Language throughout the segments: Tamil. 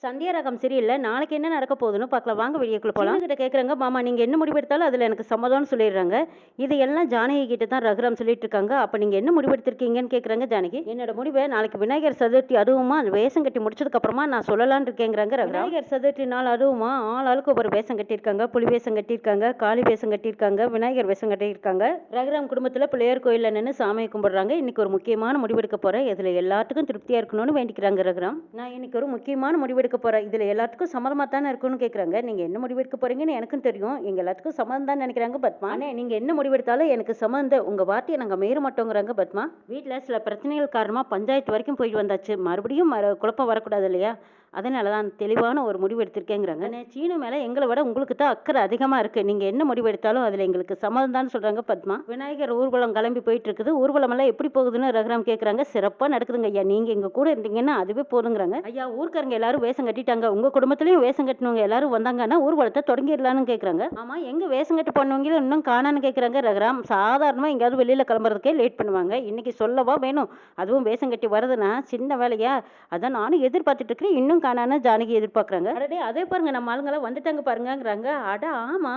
சந்தியா ரகம் சரியில்ல. நாளைக்கு என்ன நடக்க போகுதுன்னு பார்க்கலாம். வாங்க வீடியோக்குள்ள போலாம். கிட்ட கேட்குறாங்க, மாமா நீங்க என்ன முடிவெடுத்தாலும் அதில எனக்கு சம்மதம்னு சொல்லிடுறாங்க. இது எல்லாம் ஜானகி கிட்ட தான் ரகுராம் சொல்லிட்டு இருக்காங்க. அப்ப நீங்க என்ன முடிவெடுத்திருக்கீங்கன்னு கேட்குறாங்க ஜானகி. என்னோட முடிவை நாளைக்கு விநாயகர் சதுர்த்தி அதுவுமா வேஷம் கட்டி முடிச்சதுக்கு அப்புறமா நான் சொல்லலாம்னு இருக்கேங்கிறாங்க ரகுராம். விநாயகர் சதுர்த்தி நாள் அதுவுமா ஆளுக்கு ஒரு வேஷம் கட்டியிருக்காங்க. புலி வேஷம் கட்டியிருக்காங்க, காளி வேஷம் கட்டியிருக்காங்க, விநாயகர் வேஷம் கட்டியிருக்காங்க. ரகுராம் குடும்பத்தில் பிள்ளையார் கோயிலில் நின்று சாமி கும்பிடுறாங்க. இன்னைக்கு ஒரு முக்கியமான முடிவெடுக்க போறேன். இதில் எல்லாத்துக்கும் திருப்தியா இருக்கணும்னு வேண்டிக்கிறாங்க ரகுராம். நான் இன்னைக்கு ஒரு முக்கியமான முடிவெடுக்க போறேன். இதுல எல்லாத்துக்கும் சம்மதமா தானே இருக்குன்னு கேக்குறாங்க. நீங்க என்ன முடிவெடுக்க போறீங்கன்னு எனக்கும் தெரியும். எங்க எல்லாத்துக்கும் சம்மதம் தான் நினைக்கிறாங்க பத்மா. ஆனா நீங்க என்ன முடிவெடுத்தாலும் எனக்கு சம்மந்தம். உங்க வார்த்தையை நாங்க மீற மாட்டோங்கிறாங்க பத்மா. வீட்டுல சில பிரச்சனைகள் காரணமா பஞ்சாயத்து வரைக்கும் போயிட்டு வந்தாச்சு. மறுபடியும் குழப்பம் வரக்கூடாது இல்லையா? அதனால தான் தெளிவான ஒரு முடிவு எடுத்திருக்கேங்கிறாங்க. சீனு மேல எங்களை விட உங்களுக்கு தான் அக்கறை அதிகமா இருக்கு. நீங்க என்ன முடிவு எடுத்தாலும் அதுல எங்களுக்கு சம்மதம் தான் சொல்றாங்க பத்மா. விநாயகர் ஊர்வலம் கிளம்பி போயிட்டு இருக்குது. ஊர்வலம் எல்லாம் எப்படி போகுதுன்னு ரகுராம் கேக்குறாங்க. சிறப்பா நடக்குதுங்க ஐயா. நீங்க எங்க கூட இருந்தீங்கன்னா அதுவே போதுங்கிறாங்க. ஐயா ஊர்க்காரங்க எல்லாரும் வேஷம் கட்டிட்டாங்க. உங்க குடும்பத்திலயும் வேஷம் கட்டினவங்க எல்லாரும் வந்தாங்கன்னா ஊர்வலத்தை தொடங்கிடலான்னு கேக்குறாங்க. ஆமா எங்க வேஷம் கட்டி பண்ணவங்க இன்னும் காணான்னு கேக்குறாங்க ரகுராம். சாதாரணமா எங்கேயாவது வெளியில கிளம்புறதுக்கே லேட் பண்ணுவாங்க. இன்னைக்கு சொல்லவா வேணும்? அதுவும் வேஷம் கட்டி வருதுன்னா சின்ன வேலையா? அதான் நானும் எதிர்பார்த்துட்டு இருக்கிறேன். இன்னும் காணான்னு ஜானகி எதிர்பார்க்குறாங்க. அடடே அதே பாருங்க நம்ம ஆளுங்களாம் வந்துட்டாங்க பாருங்கங்கிறாங்க. அட ஆமா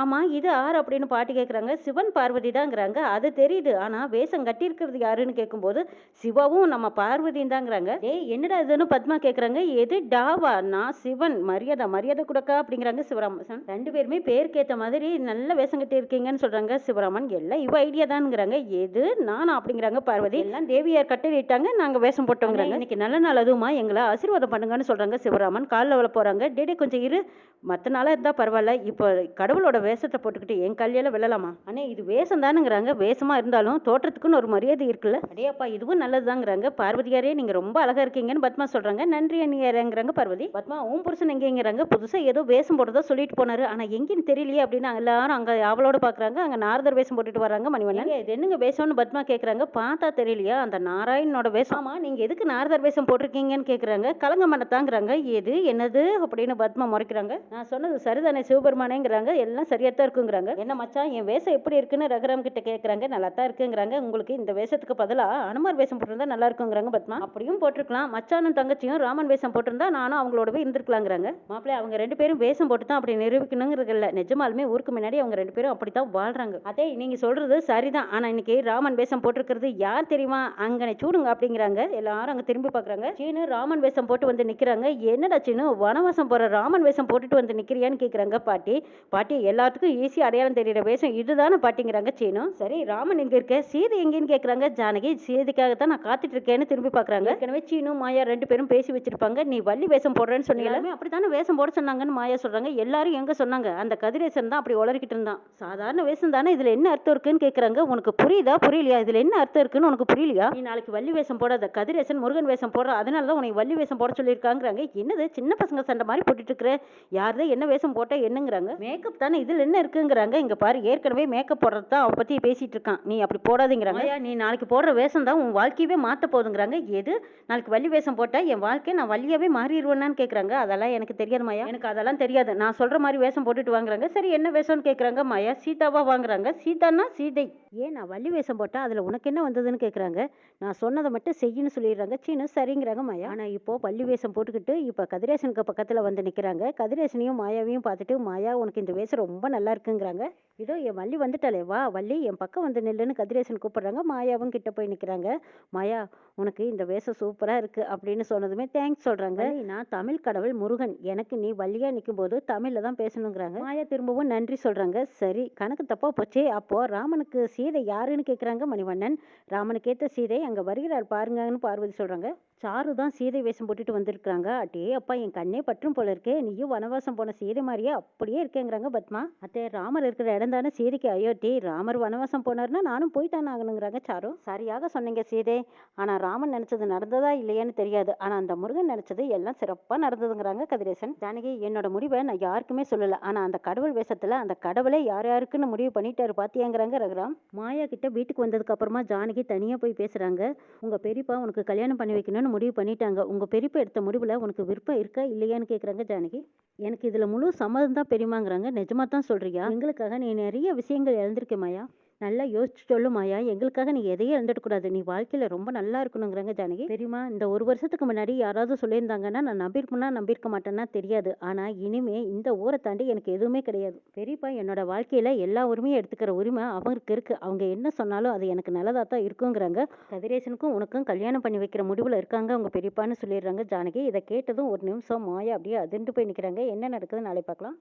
ஆமா இது யார் அப்படின்னு பாட்டி கேட்குறாங்க. சிவன் பார்வதி தாங்கிறாங்க. அது தெரியுது. ஆனா வேஷம் கட்டியிருக்கிறது யாருன்னு கேட்கும்போது சிவாவும் நம்ம பார்வதியும் தாங்கிறாங்க. என்னடா இதுன்னு பத்மா கேட்குறாங்க. எது டாவா? நான் சிவன். மரியாதை மரியாதை கொடுக்கா அப்படிங்கிறாங்க சிவராமன். ரெண்டு பேருமே பேருக்கு ஏற்ற மாதிரி நல்ல வேஷம் கட்டி இருக்கீங்கன்னு சொல்றாங்க சிவராமன். எல்லாம் இவ ஐடியா தான்ங்கிறாங்க. எது நானா அப்படிங்கிறாங்க பார்வதி. எல்லாம் தேவியார் கட்டளிட்டாங்க, நாங்க வேஷம் போட்டோங்கிறாங்க. இன்னைக்கு நல்ல நாள் அதுவுமா எங்களை ஆசீர்வாதம் பண்ணுங்கன்னு சொல்றாங்க சிவராமன். காலில் விழ போறாங்க. டேடே கொஞ்சம் இரு, மற்ற நாளாக இருந்தால் பரவாயில்ல, இப்போ கடவுளோட வேஷத்தை போட்டுக்கிட்டு என் கல்யாணம் விழலாமா? அண்ணே இது வேஷம் தானுங்கிறாங்க. வேஷமா இருந்தாலும் தோற்றத்துக்குன்னு ஒரு மரியாதை இருக்குல்ல. அடையப்பா இதுவும் நல்லதுதாங்கிறாங்க. பார்வதியாரே நீங்க ரொம்ப அழகா இருக்கீங்கன்னு பத்மா சொல்றாங்க. நன்றி அண்ணியாரங்கிறாங்க பார்வதி. பத்மா உன் புருஷன் எங்கேங்கிறாங்க. புதுசா ஏதோ வேஷம் போட்டதா சொல்லிட்டு போனாரு, ஆனா எங்கேன்னு தெரியலையே அப்படின்னு எல்லாரும் அங்க அவளோட பாக்குறாங்க. அங்க நாரதர் வேஷம் போட்டுட்டு வராங்க மணிவண்ணன். இது என்னங்க வேஷம்னு பத்மா கேக்குறாங்க. பார்த்தா தெரியலையா அந்த நாராயணனோட வேஷம்? ஆமா நீங்க எதுக்கு நாரதர் வேஷம் போட்டிருக்கீங்கன்னு கேக்குறாங்க. கலங்க மனத்தாங்கிறாங்க. எது என்னது அப்படின்னு பத்மா முறைக்கிறாங்க. நான் சொன்னது சரிதானே சிவபெருமானேங்கிறாங்க. எல்லாம் சரியா தான் இருக்குங்கிறாங்க. என்ன மச்சான் என் வேஷம் எப்படி இருக்குன்னு ரகுராம் கிட்ட கேட்கறாங்க. நல்லா தான் இருக்குங்கிறாங்க. உங்களுக்கு இந்த வேஷத்துக்கு பதிலா அனுமார் வேஷம் போட்டிருந்தா நல்லா இருக்குங்கிறாங்க பத்மா. அப்படியும் போட்டிருக்கலாம். மச்சானும் தங்கச்சியும் ராமன் வேஷம் போட்டிருந்தா நானும் அவங்களோடவே இருந்திருக்கலாங்கிறாங்க. மாப்பிள்ளை அவங்க ரெண்டு பேரும் வேஷம் போட்டு தான் அப்படி நிரூபிக்கணுங்கிறது இல்ல. நிஜமாலுமே ஊருக்கு முன்னாடி அவங்க ரெண்டு பேரும் அப்படித்தான் வாழ்றாங்க. அதே நீங்க சொல்றது சரிதான். ஆனா இன்னைக்கு ராமன் வேஷம் போட்டிருக்கிறது யார் தெரியுமா? அங்கனை சூடுங்க அப்படிங்கிறாங்க. எல்லாரும் அங்க திரும்பி பாக்குறாங்க. சீனு ராமன் வேஷம் போட்டு வந்து நிக்கிறாங்க. என்னடா சீனு வனவாசம் போற ராமன் வேஷம் போட்டுட்டு வந்து நிக்கிறியான்னு கேக்குறாங்க பாட்டி. பாட்டி எல்லாத்துக்கும் ஈஸியா அடையாளம் தெரியுற வேஷம் இதுதானே பாட்டிங்கிறாங்க சீனு. சரி ராமன் எங்க இருக்க, சீதை எங்கன்னு கேக்குறாங்க ஜானகி. சீதைக்காகத்தான் நான் காத்துட்டு இருக்கேன்னு திரும்பி பாக்குறாங்க. ஏற்கனவே சீனு மாயா ரெண்டு பேரும் பேசி வச்சிருப்பாங்க. நீ வள்ளி வேஷம் போடுறேன்னு சொன்னீங்க, அப்படித்தானே வேஷம் போட சொன்னாங்கன்னு மாயா சொல்றாங்க. எல்லாரும் எங்க சொன்னாங்க? அந்த கதிரேசன் தான் அப்படி உளறிக்கிட்டு இருந்தான். சாதாரண வேஷம் தானே, இதுல என்ன அர்த்தம் இருக்குன்னு கேக்குறாங்க. உனக்கு புரியுதா புரியலையா? இதுல என்ன அர்த்தம் இருக்குன்னு உனக்கு புரியலையா? நீ நாளைக்கு வள்ளி வேஷம் போடாத, கதிரேசன் முருகன் வேஷம் போடுற, அதனாலதான் உனக்கு வள்ளி வேஷம் போட சொல்லியிருக்காங்கிறாங்க. என்னது சின்ன பசங்க சண்டை மாதிரி போட்டுட்டு இருக்கிற? யாருதான் என்ன வேஷம் போட்டா என்னங்கிறாங்க. மேக்கப் தானே இதுல என்ன இருக்குங்கிறாங்க. இங்க பாரு ஏற்கனவே மேக்கப் போடுறது தான் அவன் பத்தி பேசிட்டு இருக்கான், நீ அப்படி போடாதீங்கிறாங்க. நீ நாளைக்கு போடுற வேஷம் தான் உன் வாழ்க்கையவே மாத்த போதுங்கிறாங்க. எது நாளைக்கு வள்ளி வேஷம் போட்டா என் வாழ்க்கை நான் வள்ளியாவே மாறிடுவேன்னு கேக்குறாங்க. அதெல்லாம் எனக்கு தெரியாது மாயா, எனக்கு அதெல்லாம் தெரியாது. நான் சொல்ற மாதிரி வேஷம் போட்டுட்டு வாங்குறாங்க. சரி என்ன வேஷம்னு கேக்குறாங்க மாயா. சீதாவா வாங்குறாங்க. சீதானா சீதை. ஏன் நான் வள்ளி வேஷம் போட்டா அதுல உனக்கு என்ன வந்ததுன்னு கேக்குறாங்க. நான் சொன்னதை மட்டும் செய்யன்னு சொல்லிடுறாங்க. சீனு சரிங்கிறாங்க மாயா. ஆனா இப்போ வள்ளி வேஷம் போட்டுக்கிட்டு இப்ப கதிரேசனுக்கு பக்கத்துல வந்து நிக்கிறாங்க. கதிரேசனையும் மாயாவையும் பார்த்துட்டு மாயா உனக்கு இந்த வேஷம் ரொம்ப நல்லா இருக்குங்கிறாங்க. இதோ என் வள்ளி வந்துட்டாலே, வா வள்ளி என் பக்கம் வந்து நில்லுன்னு கதிரேசன் கூப்பிடுறாங்க. மாயாவும் கிட்ட போய் நிக்கிறாங்க. மாயா உனக்கு இந்த வேஷம் சூப்பரா இருக்கு அப்படின்னு சொன்னதுமே தேங்க்ஸ் சொல்றாங்க. நான் தமிழ் கடவுள் முருகன், எனக்கு நீ வள்ளியா நிற்கும் போது தமிழ்ல தான் பேசணுங்கிறாங்க. மாயா திரும்பவும் நன்றி சொல்றாங்க. சரி கணக்கு தப்பா போச்சே. அப்போ ராமனுக்கு சீதை யாருன்னு கேக்குறாங்க மணிவண்ணன். ராமனுக்கு ஏத்த சீதை அங்க வருகிறார் பாருங்கன்னு பார்வதி சொல்றாங்க. சாரு தான் சீதை வேஷம் போட்டுட்டு வந்திருக்காங்க. அட்டே அப்பா என் கண்ணே பற்றும் போல இருக்கே, நீயும் வனவாசம் போன சீதை மாதிரியே அப்படியே இருக்கேங்கிறாங்க பத்மா. அத்தே ராமர் இருக்கிற இடம் தானே சீதைக்கு அயோத்தி, ராமர் வனவாசம் போனார்னா நானும் போய்ட்டான் ஆகணுங்கிறாங்க சாரு. சரியாக சொன்னீங்க சீதை. ஆனா ராமன் நினைச்சது நடந்ததா இல்லையான்னு தெரியாது, ஆனா அந்த முருகன் நினைச்சது எல்லாம் சிறப்பா நடந்ததுங்கிறாங்க கதிரேசன். ஜானகி என்னோட முடிவை நான் யாருக்குமே சொல்லல, ஆனா அந்த கடவுள் வேஷத்துல அந்த கடவுளே யார் யாருக்குன்னு முடிவு பண்ணிட்டாரு பாத்தியாங்கிறாங்க ரகுராம். மாயா கிட்ட வீட்டுக்கு வந்ததுக்கு அப்புறமா ஜானகி தனியா போய் பேசுறாங்க. உங்க பெரியப்பா உனக்கு கல்யாணம் பண்ணி வைக்கணும்னு முடிவு பண்ணிட்டாங்க. உங்க பெரியப்பா எடுத்த முடிவுல உனக்கு விருப்பம் இருக்கா இல்லையான்னு கேக்குறாங்க ஜானகி. எனக்கு இதுல முழு சம்மதம் தான் பெரியமாங்கிறாங்க. நிஜமா தான் சொல்றியா? எங்களுக்காக நீ நிறைய விஷயங்கள் இழந்திருக்க மாயா. நல்லா யோசிச்சு சொல்லு மாயா, எங்களுக்காக நீ எதையும் இழந்துடக்கூடாது. நீ வாழ்க்கையில ரொம்ப நல்லா இருக்கணுங்கிறாங்க ஜானகி. பெரியம்மா, இந்த 1 வருஷத்துக்கு முன்னாடி யாராவது சொல்லியிருந்தாங்கன்னா, நான் நம்பியிருப்பேனா, நம்பியிருக்க மாட்டேன்னா தெரியாது. ஆனா இனிமே இந்த ஊர தாண்டி எனக்கு எதுவுமே கிடையாது. பெரியப்பா என்னோட வாழ்க்கையில எல்லா உரிமையும் எடுத்துக்கிற உரிமை அவங்களுக்கு இருக்கு. அவங்க என்ன சொன்னாலும் அது எனக்கு நல்லதா தான் இருக்குங்கிறாங்க. கதிரேசனுக்கும் உனக்கும் கல்யாணம் பண்ணி வைக்கிற முடிவுல இருக்காங்க அவங்க பெரியப்பான்னு சொல்லிடுறாங்க ஜானகி. இதை கேட்டதும் ஒரு நிமிஷம் மாயா அப்படியே அதிர்ந்து போய் நிக்கிறாங்க. என்ன நடக்குதுன்னு நாளை பார்க்கலாம்.